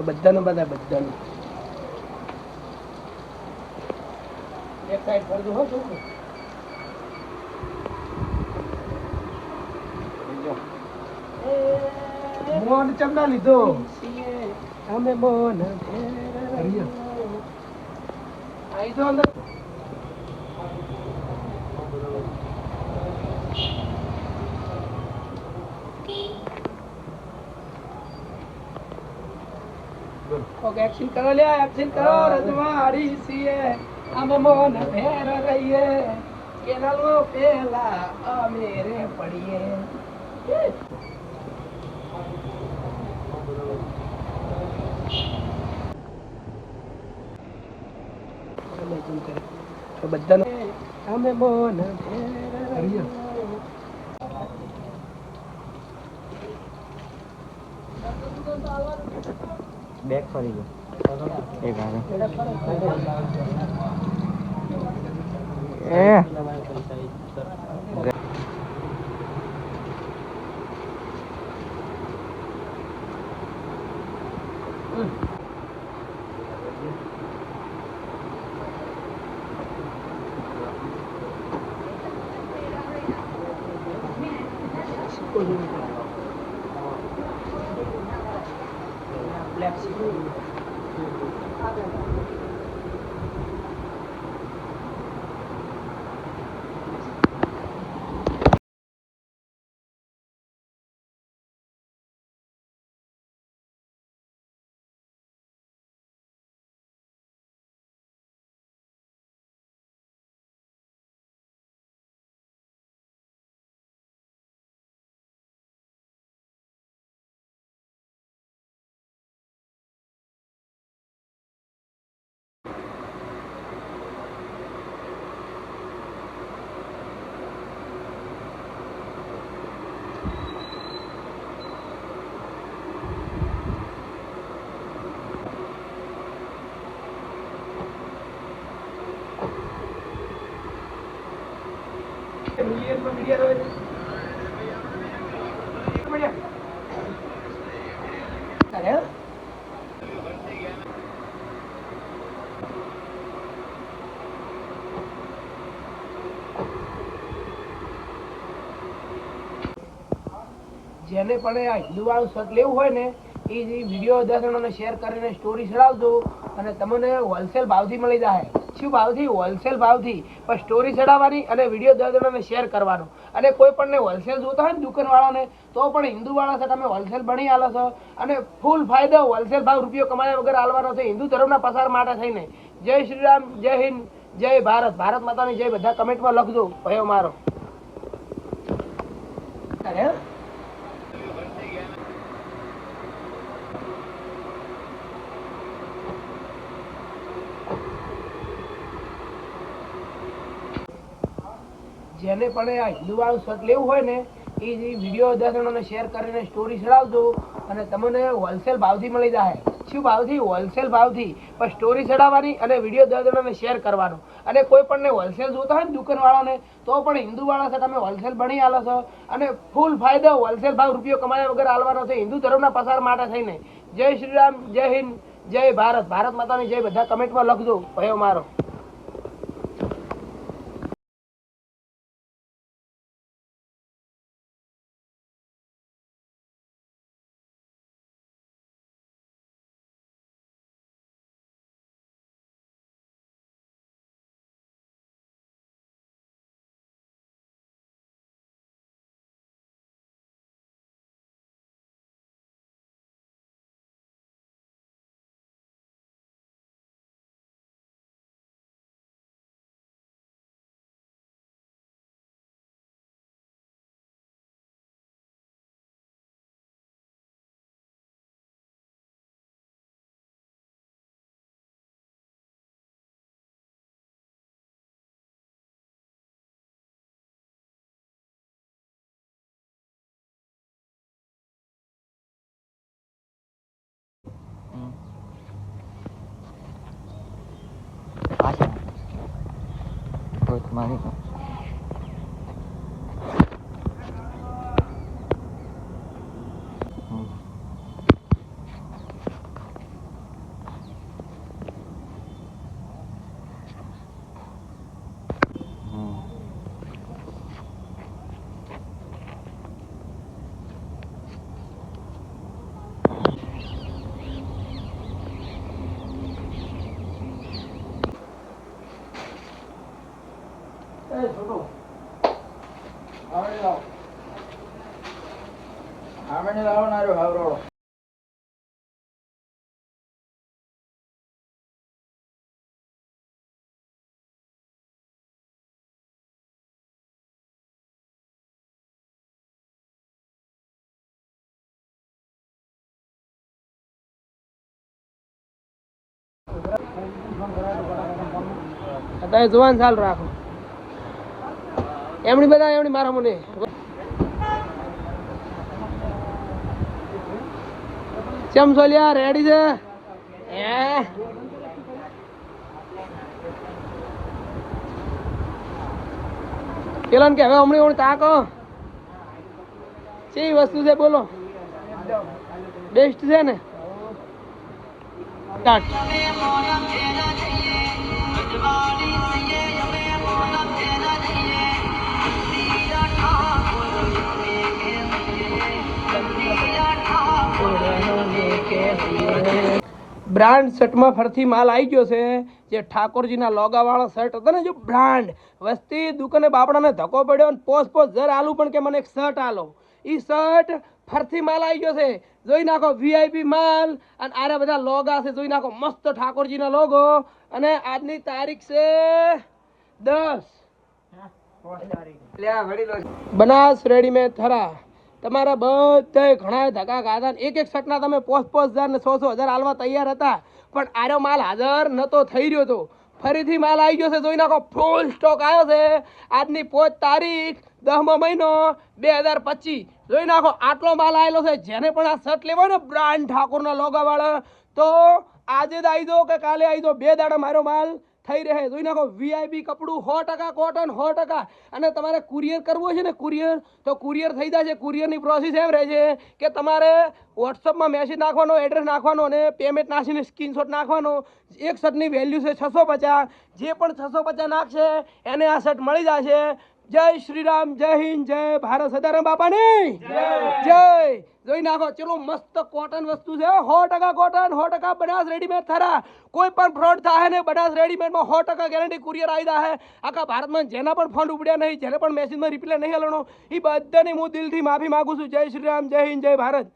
બધાનું બધાનું એક સાઈડ ફરજો હો છોકરું. મોન ચમના લીધો અમે મોન આઈ તો અંદર ઓકે એક્શન કરો લે એક્શન કરો રજવાડી છીએ અમે મોન ફેર રહીએ કેનાલો પેલા અમે રે પડીએ તો બધાને અમે મોન ફેર રહીએ બેક ફરી ગયો એક આવે જેને પણ આ હિન્દુ વાળું શર્ટ લેવું હોય ને એ વિડીયો 10 જણાને શેર કરીને સ્ટોરી ચડાવજો અને તમને હોલસેલ ભાવથી મળી જાય. શું ભાવથી? હોલસેલ ભાવથી. પણ સ્ટોરી ચડાવવાની અને વિડીયો 10 જણાને શેર કરવાનો. અને કોઈ પણ હોલસેલ જોતા હોય ને દુકાનવાળાને તો પણ હિન્દુ વાળા શર્ટ અમે હોલસેલ બની આલો છો અને ફૂલ ફાયદો હોલસેલ ભાવ રૂપિયો કમાયા વગર આલવાનો છે હિન્દુ ધર્મના પસાર માટે થઈને. જય શ્રી રામ, જય હિન્દ, જય ભારત, ભારત માતાની જય. બધા કમેન્ટમાં લખજો ભાઈઓ મારો. અરે જેને પણ આ હિન્દુ વાળું શર્ટ લેવું હોય ને એ વિડીયો 10 જણાને શેર કરીને સ્ટોરી ચડાવજો અને તમને હોલસેલ ભાવથી મળી જાય. શું ભાવથી? હોલસેલ ભાવથી. પણ સ્ટોરી ચડાવવાની અને વિડીયો 10 જણાને શેર કરવાનો. અને કોઈ પણ હોલસેલ જોતા હોય ને દુકાનવાળાને તો પણ હિન્દુ વાળા શર્ટ અમે હોલસેલ બની આલો છો અને ફૂલ ફાયદો હોલસેલ ભાવ રૂપિયો કમાયા વગર આલવાનો છે હિન્દુ ધર્મના પસાર માટે થઈને. જય શ્રી રામ, જય હિન્દ, જય ભારત, ભારત માતાની જય. બધા કમેન્ટમાં લખજો ભાઈઓ મારો. આશા કોઈ તમારી છોટો આવડે લાવો ના રહ્યો આવડો અત્યારે જોવાનું ચાલુ રાખો એમની બધા એમની મારા મને ચમ સોલિયા રેડી છે પેલા કે હવે હમણાં તાકો કેવી વસ્તુ છે બોલો બેસ્ટ છે ને બ્રાન્ડ શર્ટમાં ફરતી માલ આવી ગયો છે જે ઠાકોરજીના લોગાવાળો શર્ટ હતો ને જો બ્રાન્ડ વસ્તી દુકાને બાપડાને ધક્કો પડ્યો ને પોસ જર આલું પણ કે મને એક શર્ટ આલો ઈ શર્ટ ફરતી માલ આવી ગયો છે જોઈ નાખો વીઆઈપી માલ અને આરે બધા લોગા છે જોઈ નાખો મસ્ત ઠાકોરજીના લોગો અને આજની તારીખ છે 10 બનાસ રેડીમેડ થરા તમારા બધા ઘણા ધક્કા ખાધા એક શર્ટના તમે 5,000 ને 100,000 આલવા તૈયાર હતા પણ આરો માલ હાજર નતો થઈ રહ્યો તો ફરીથી માલ આવી ગયો છે જોઈ નાખો ફૂલ સ્ટોક આવ્યો છે આજની 5 તારીખ 10મો મહિનો 2025 જોઈ નાખો આટલો માલ આવેલો છે જેને પણ આ શર્ટ લેવો ને બ્રાન્ડ ઠાકોરના લોગા વાળા તો આજે જ આવી દો કે કાલે આવી દો 2 દાડા મારો માલ થઈ રહે જોઈ નાખો વીઆઈપી કપડું 100% કોટન 100% અને તમારે કુરિયર કરવું છે ને કુરિયર તો કુરિયર થઈ જશે કુરિયરની પ્રોસેસ એમ રહે છે કે તમારે વોટ્સઅપમાં મેસેજ નાખવાનો એડ્રેસ નાખવાનો અને પેમેન્ટ નાખીને સ્ક્રીનશોટ નાખવાનો એક શર્ટની વેલ્યુ છે 650 જે પણ 650 નાખશે એને આ શર્ટ મળી જશે જય શ્રી રામ જય હિન્દ જય ભારત સદારામ બાપાની જય જોઈ નાખો ચલો મસ્ત કોટન વસ્તુ છે 100% કોટન 100% બનાસ રેડીમેડ થરા કોઈ પણ ફ્રોડ થાય ને બનાસ રેડીમેડમાં 100% ગેરંટી કુરિયર આવી જાય આખા ભારતમાં જેના પણ ફંડ ઉપડ્યા નહીં જેને પણ મેસેજમાં રિપ્લાય નહીં હલવાનો એ બધાની હું દિલથી માફી માંગુ છું જય શ્રી રામ જય હિન્દ જય ભારત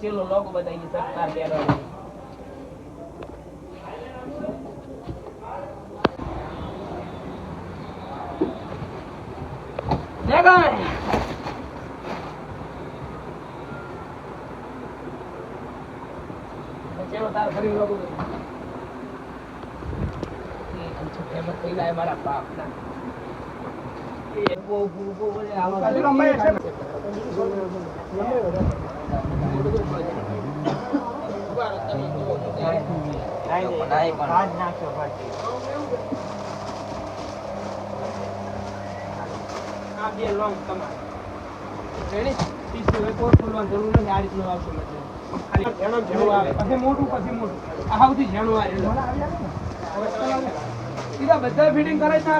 ચલો લોગો બતાવીએ સરકાર પહેરવાનો ચલો તાર ફરી લોગો ફેમસ થઈ જાય મારા બાપના બધા ફિટિંગ કરે છે